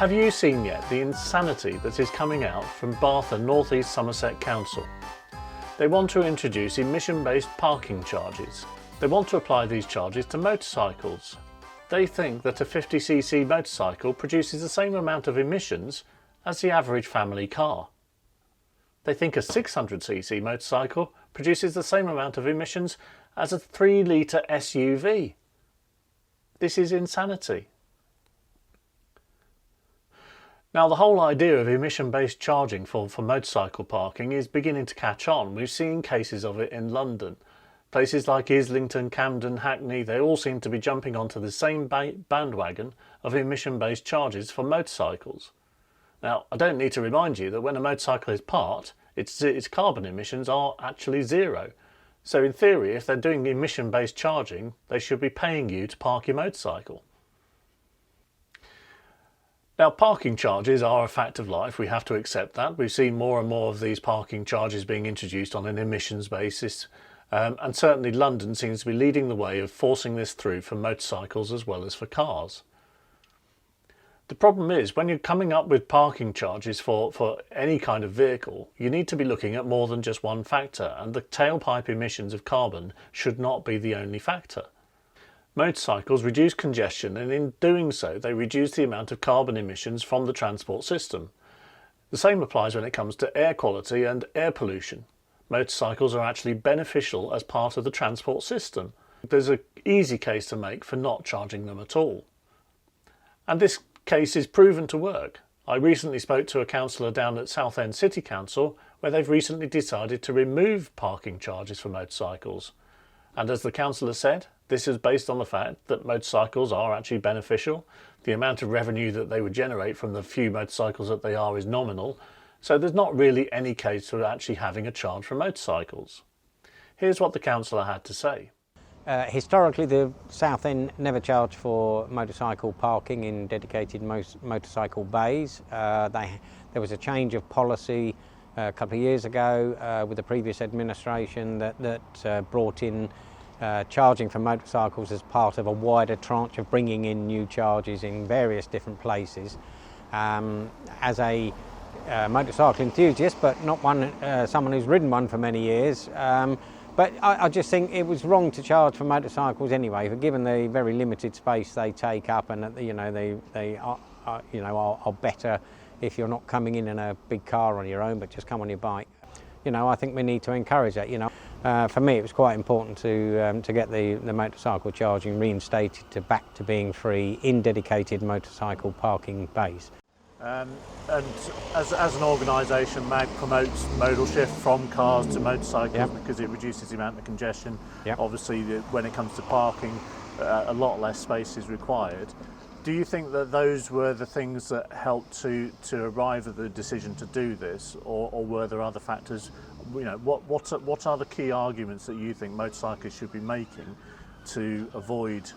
Have you seen yet the insanity that is coming out from Bath and North East Somerset Council? They want to introduce emission-based parking charges. They want to apply these charges to motorcycles. They think that a 50cc motorcycle produces the same amount of emissions as the average family car. They think a 600cc motorcycle produces the same amount of emissions as a 3-litre SUV. This is insanity. Now, the whole idea of emission-based charging for motorcycle parking is beginning to catch on. We've seen cases of it in London. Places like Islington, Camden, Hackney, they all seem to be jumping onto the same bandwagon of emission-based charges for motorcycles. Now, I don't need to remind you that when a motorcycle is parked, its carbon emissions are actually zero. So in theory, if they're doing emission-based charging, they should be paying you to park your motorcycle. Now, parking charges are a fact of life. We have to accept that. We've seen more and more of these parking charges being introduced on an emissions basis. And certainly London seems to be leading the way of forcing this through for motorcycles as well as for cars. The problem is, when you're coming up with parking charges for any kind of vehicle, you need to be looking at more than just one factor, and the tailpipe emissions of carbon should not be the only factor. Motorcycles reduce congestion, and in doing so they reduce the amount of carbon emissions from the transport system. The same applies when it comes to air quality and air pollution. Motorcycles are actually beneficial as part of the transport system. There's an easy case to make for not charging them at all. And this case is proven to work. I recently spoke to a councillor down at Southend City Council where they've recently decided to remove parking charges for motorcycles. And as the councillor said, this is based on the fact that motorcycles are actually beneficial. The amount of revenue that they would generate from the few motorcycles that they are is nominal. So there's not really any case for actually having a charge for motorcycles. Here's what the councillor had to say. Historically, the Southend never charged for motorcycle parking in dedicated motorcycle bays. There was a change of policy a couple of years ago with the previous administration that brought in charging for motorcycles as part of a wider tranche of bringing in new charges in various different places. As a motorcycle enthusiast, but not someone who's ridden one for many years. But I just think it was wrong to charge for motorcycles anyway, given the very limited space they take up, and they are better if you're not coming in a big car on your own, but just come on your bike. I think we need to encourage that. For me, it was quite important to get the motorcycle charging reinstated back to being free in dedicated motorcycle parking bays. And as an organisation, MAG promotes modal shift from cars to motorcycles because it reduces the amount of congestion. Obviously, when it comes to parking, a lot less space is required. Do you think that those were the things that helped to arrive at the decision to do this, or were there other factors? What are the key arguments that you think motorcyclists should be making to avoid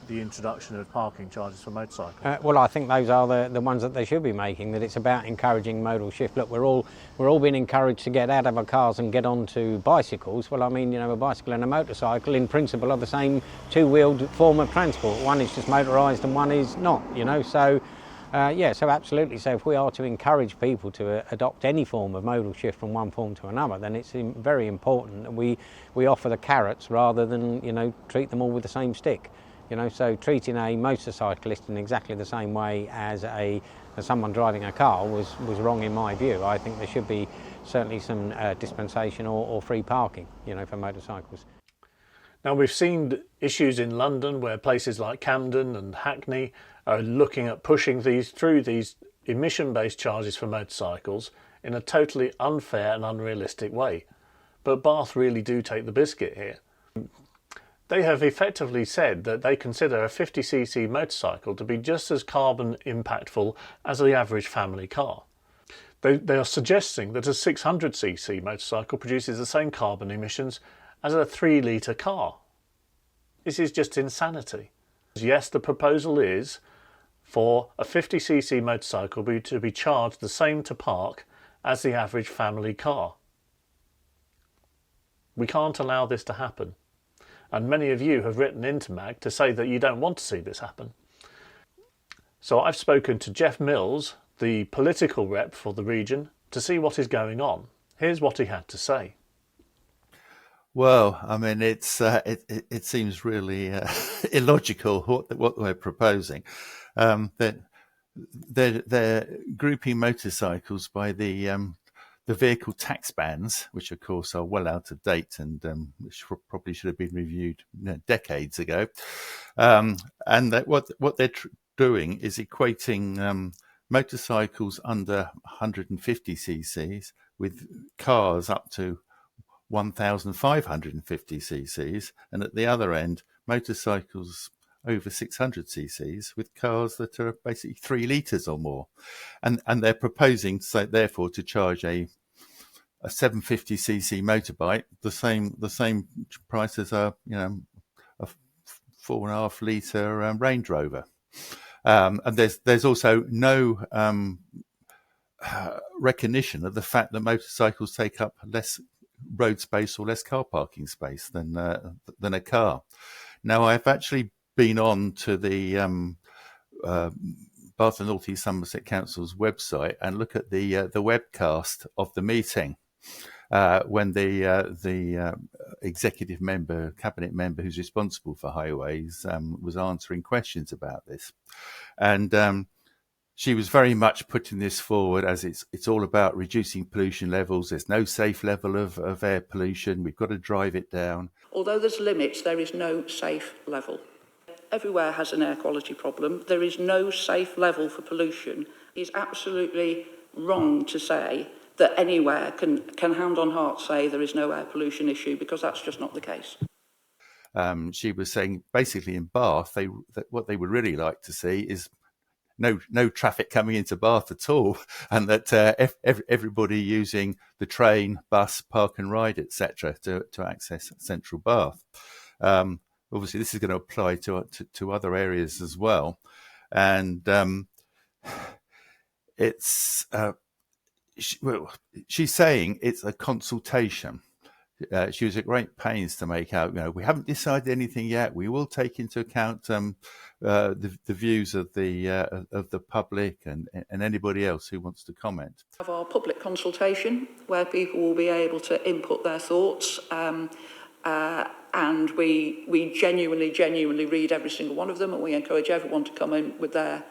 the introduction of parking charges for motorcycles? Well, I think those are the ones that they should be making, that it's about encouraging modal shift. Look, we're all being encouraged to get out of our cars and get onto bicycles. Well, I mean, a bicycle and a motorcycle in principle are the same two-wheeled form of transport. One is just motorised and one is not, so so absolutely. So if we are to encourage people to adopt any form of modal shift from one form to another, then it's very important that we offer the carrots rather than, treat them all with the same stick. So treating a motorcyclist in exactly the same way as someone driving a car was wrong in my view. I think there should be certainly some dispensation or free parking, for motorcycles. Now, we've seen issues in London where places like Camden and Hackney are looking at pushing through these emission-based charges for motorcycles in a totally unfair and unrealistic way. But Bath really do take the biscuit here. They have effectively said that they consider a 50cc motorcycle to be just as carbon impactful as the average family car. They are suggesting that a 600cc motorcycle produces the same carbon emissions as a 3-litre car. This is just insanity. Yes, the proposal is for a 50cc motorcycle to be charged the same to park as the average family car. We can't allow this to happen. And many of you have written into MAG to say that you don't want to see this happen. So I've spoken to Jeff Mills, the political rep for the region, to see what is going on. Here's what he had to say. Well, I mean, it seems really illogical what we're proposing. That they're grouping motorcycles by the vehicle tax bans, which of course are well out of date and which probably should have been reviewed decades ago. And that what they're doing is equating motorcycles under 150 cc's with cars up to 1,550 cc's, and at the other end, motorcycles over 600 cc's with cars that are basically 3 litres or more. And they're proposing, therefore, to charge a 750cc motorbike the same price as a 4.5 litre Range Rover. And there's also no recognition of the fact that motorcycles take up less road space or less car parking space than a car. Now, I've actually been on to the Bath and North East Somerset Council's website and look at the webcast of the meeting when the executive member, cabinet member who's responsible for highways was answering questions about this, and she was very much putting this forward as it's all about reducing pollution levels. There's no safe level of air pollution. We've got to drive it down. Although there's limits, there is no safe level. Everywhere has an air quality problem. There is no safe level for pollution. It's absolutely wrong to say that anywhere can hand on heart say there is no air pollution issue, because that's just not the case. She was saying basically in Bath, what they would really like to see is no traffic coming into Bath at all, and that everybody using the train, bus, park and ride, etc., to access central Bath. Obviously, this is going to apply to other areas as well, and she's saying it's a consultation. She was at great pains to make out, we haven't decided anything yet. We will take into account the views of the public and anybody else who wants to comment. We have our public consultation where people will be able to input their thoughts, and we genuinely read every single one of them, and we encourage everyone to come in with their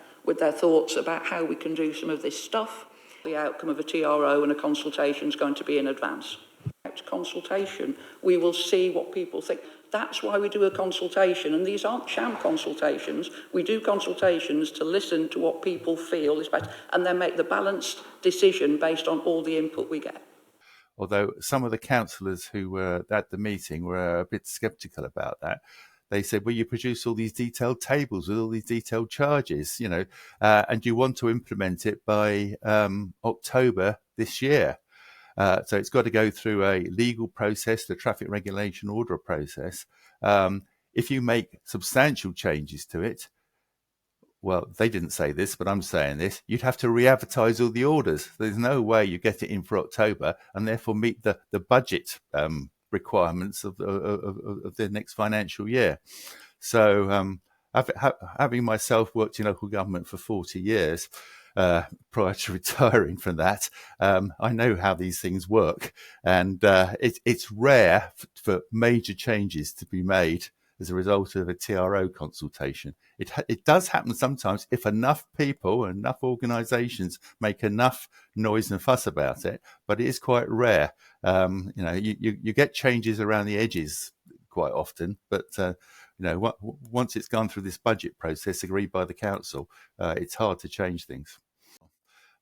thoughts about how we can do some of this stuff. The outcome of a TRO and a consultation is going to be in advance. Consultation, we will see what people think. That's why we do a consultation, and these aren't sham consultations. We do consultations to listen to what people feel is better, and then make the balanced decision based on all the input we get. Although some of the councillors who were at the meeting were a bit sceptical about that. They said, well, you produce all these detailed tables with all these detailed charges, and you want to implement it by October this year. So it's got to go through a legal process, the traffic regulation order process. If you make substantial changes to it, well, they didn't say this, but I'm saying this, you'd have to re-advertise all the orders. There's no way you get it in for October and therefore meet the budget requirements of the next financial year. So having myself worked in local government for 40 years, prior to retiring from that, I know how these things work, and it's rare for major changes to be made as a result of a TRO consultation. It does happen sometimes if enough people, enough organisations make enough noise and fuss about it, but it is quite rare. You get changes around the edges quite often, but once it's gone through this budget process agreed by the council, it's hard to change things.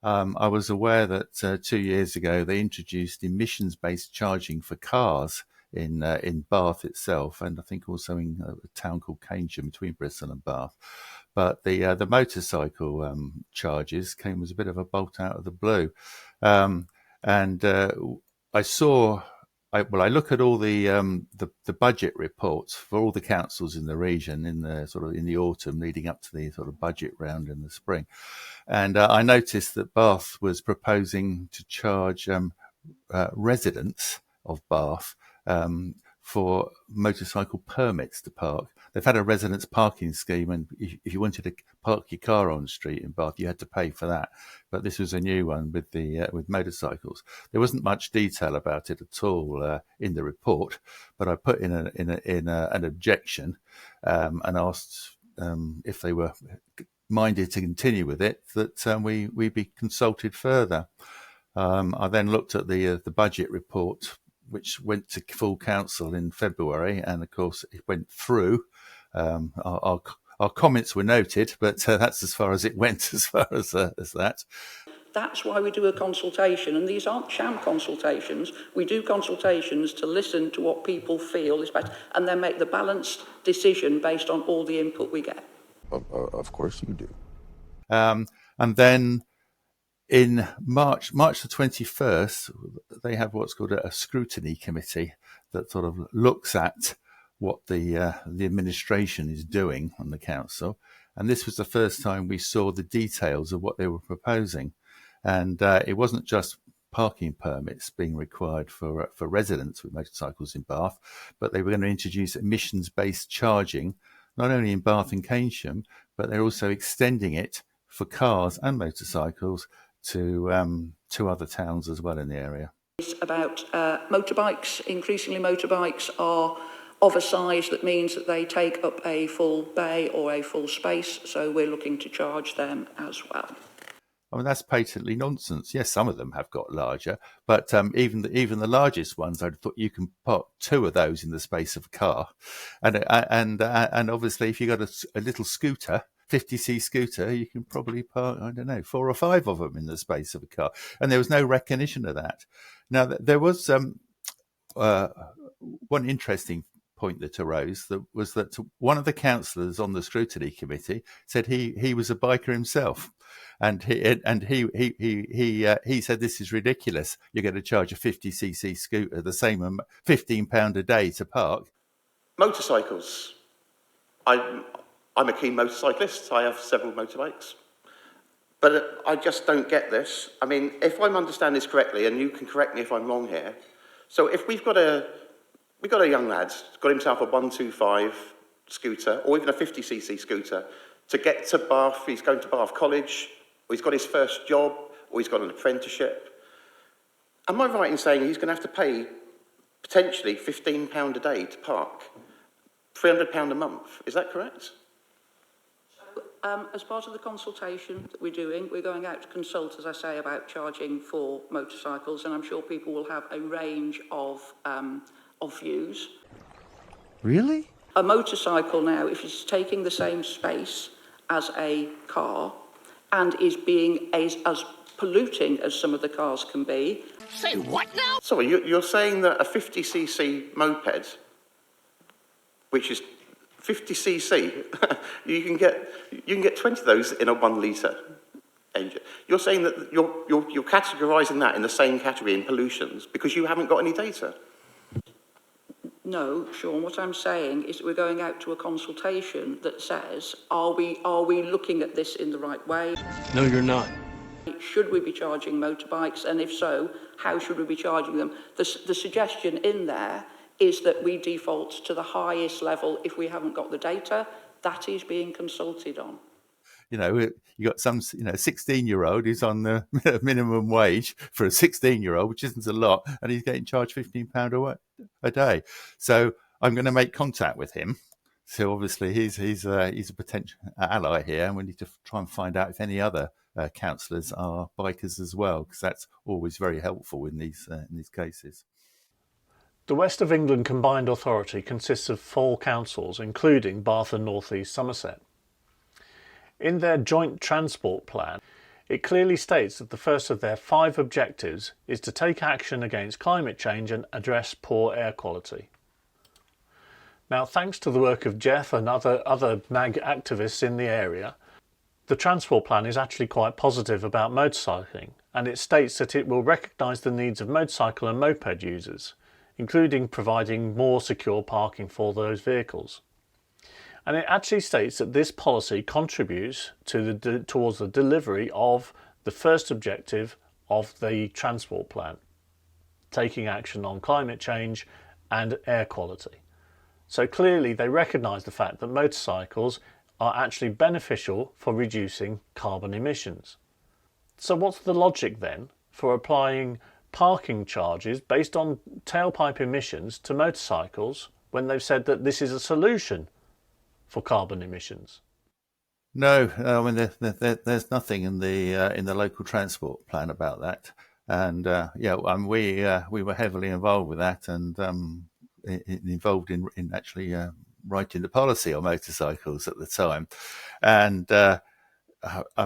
I was aware that 2 years ago they introduced emissions-based charging for cars in Bath itself, and I think also in a town called Camden between Bristol and Bath. But the motorcycle charges came as a bit of a bolt out of the blue, and I look at all the budget reports for all the councils in the region in the autumn leading up to the sort of budget round in the spring, and I noticed that Bath was proposing to charge residents of Bath for motorcycle permits to park. They've had a residence parking scheme, and if you wanted to park your car on the street in Bath, you had to pay for that. But this was a new one with with motorcycles. There wasn't much detail about it at all in the report, but I put in an objection and asked if they were minded to continue with it, that we be consulted further. I then looked at the budget report, which went to full council in February, and of course it went through. Our comments were noted, but that's as far as it went as far as that. That's why we do a consultation, and these aren't sham consultations. We do consultations to listen to what people feel is best, and then make the balanced decision based on all the input we get. Of course you do. And then in March the 21st, they have what's called a scrutiny committee that sort of looks at what the administration is doing on the council. And this was the first time we saw the details of what they were proposing. And it wasn't just parking permits being required for residents with motorcycles in Bath, but they were going to introduce emissions-based charging, not only in Bath and Keynsham, but they're also extending it for cars and motorcycles to other towns as well in the area. It's about motorbikes. Increasingly, motorbikes are of a size that means that they take up a full bay or a full space, so we're looking to charge them as well. I mean, that's patently nonsense. Yes, some of them have got larger, but even the largest ones, I'd thought you can park two of those in the space of a car, and obviously, if you got a little scooter, 50c scooter, you can probably park, I don't know, 4 or 5 of them in the space of a car, and there was no recognition of that. Now, there was one interesting point that arose, that was that one of the councillors on the scrutiny committee said he was a biker himself. And he said, this is ridiculous. You're going to charge a 50cc scooter the same £15 a day to park. Motorcycles. I'm a keen motorcyclist. I have several motorbikes. But I just don't get this. I mean, if I'm understanding this correctly, and you can correct me if I'm wrong here. So if we've got a young lad, got himself a 125 scooter, or even a 50cc scooter, to get to Bath, he's going to Bath College, or he's got his first job, or he's got an apprenticeship. Am I right in saying he's going to have to pay potentially £15 a day to park, £300 a month? Is that correct? As part of the consultation that we're doing, we're going out to consult, as I say, about charging for motorcycles, and I'm sure people will have a range of views. Really? A motorcycle now, if it's taking the same space as a car and is being as polluting as some of the cars can be. Say what now? Sorry, you're saying that a 50cc moped, which is 50cc, you can get 20 of those in a 1 litre engine. You're saying that you're categorising that in the same category in pollutions because you haven't got any data? No, Sean, what I'm saying is that we're going out to a consultation that says, are we looking at this in the right way? No, you're not. Should we be charging motorbikes? And if so, how should we be charging them? The suggestion in there is that we default to the highest level if we haven't got the data. That is being consulted on. You know, you got some, 16-year-old who's on the minimum wage for a 16-year-old, which isn't a lot, and he's getting charged £15 a day. So I'm going to make contact with him. So obviously he's a potential ally here, and we need to try and find out if any other councillors are bikers as well, because that's always very helpful in these cases. The West of England Combined Authority consists of 4 councils, including Bath and North East Somerset. In their joint transport plan, it clearly states that the first of their 5 objectives is to take action against climate change and address poor air quality. Now, thanks to the work of Jeff and other MAG activists in the area, the transport plan is actually quite positive about motorcycling, and it states that it will recognise the needs of motorcycle and moped users, including providing more secure parking for those vehicles. And it actually states that this policy contributes towards the delivery of the first objective of the transport plan, taking action on climate change and air quality. So clearly they recognise the fact that motorcycles are actually beneficial for reducing carbon emissions. So what's the logic then for applying parking charges based on tailpipe emissions to motorcycles when they've said that this is a solution for carbon emissions? No, I mean there's nothing in the local transport plan about that, and we were heavily involved with that, and involved in actually writing the policy on motorcycles at the time, and I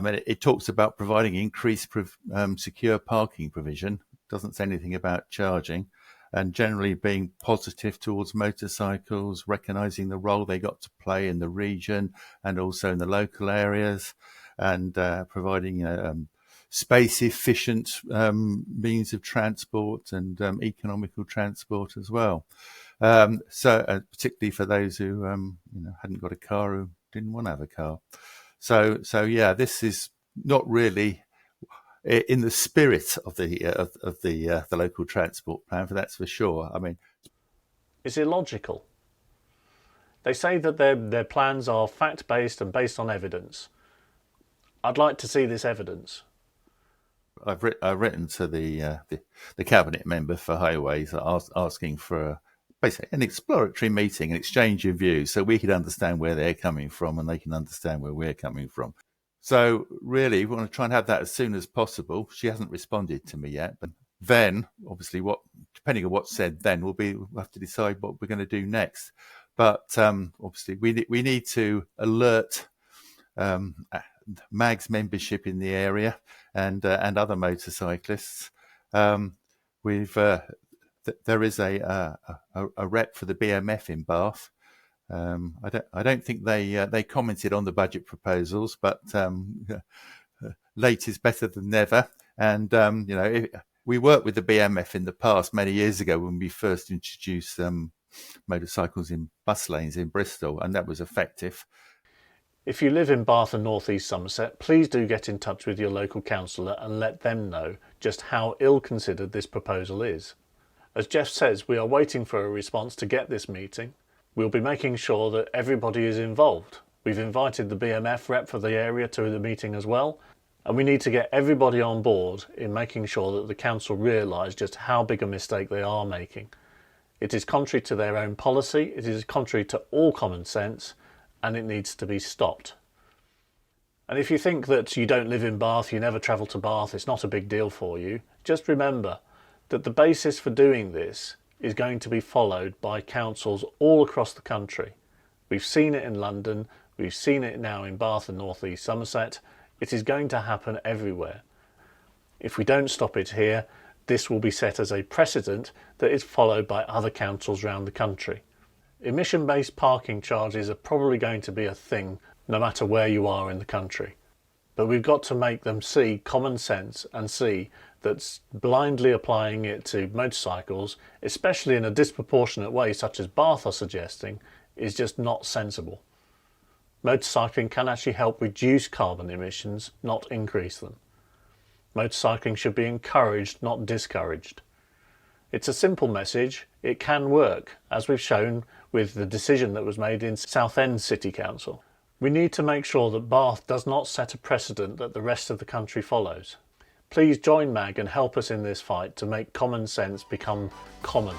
mean it talks about providing increased secure parking provision. Doesn't say anything about charging, and generally being positive towards motorcycles, recognising the role they got to play in the region and also in the local areas, and providing space-efficient means of transport and economical transport as well. So particularly for those who hadn't got a car, who didn't want to have a car. So yeah, this is not really in the spirit of the local transport plan, for that's for sure. I mean, it's illogical. They say that their plans are fact-based and based on evidence. I'd like to see this evidence. I've written to the cabinet member for highways asking for basically an exploratory meeting, an exchange of views, so we can understand where they're coming from and they can understand where we're coming from. So really, we want to try and have that as soon as possible. She hasn't responded to me yet, but then obviously, depending on what's said, then we'll have to decide what we're going to do next. But obviously, we need to alert MAG's membership in the area and other motorcyclists. There is a rep for the BMF in Bath. I don't think they commented on the budget proposals, but late is better than never. And we worked with the BMF in the past many years ago when we first introduced motorcycles in bus lanes in Bristol, and that was effective. If you live in Bath and North East Somerset, please do get in touch with your local councillor and let them know just how ill-considered this proposal is. As Jeff says, we are waiting for a response to get this meeting. We'll be making sure that everybody is involved. We've invited the BMF rep for the area to the meeting as well, and we need to get everybody on board in making sure that the council realise just how big a mistake they are making. It is contrary to their own policy, it is contrary to all common sense, and it needs to be stopped. And if you think that you don't live in Bath, you never travel to Bath, it's not a big deal for you, just remember that the basis for doing this is going to be followed by councils all across the country. We've seen it in London, we've seen it now in Bath and North East Somerset. It is going to happen everywhere. If we don't stop it here, this will be set as a precedent that is followed by other councils around the country. Emission-based parking charges are probably going to be a thing no matter where you are in the country. But we've got to make them see common sense and see that blindly applying it to motorcycles, especially in a disproportionate way such as Bath are suggesting, is just not sensible. Motorcycling can actually help reduce carbon emissions, not increase them. Motorcycling should be encouraged, not discouraged. It's a simple message, it can work, as we've shown with the decision that was made in Southend City Council. We need to make sure that Bath does not set a precedent that the rest of the country follows. Please join MAG and help us in this fight to make common sense become common.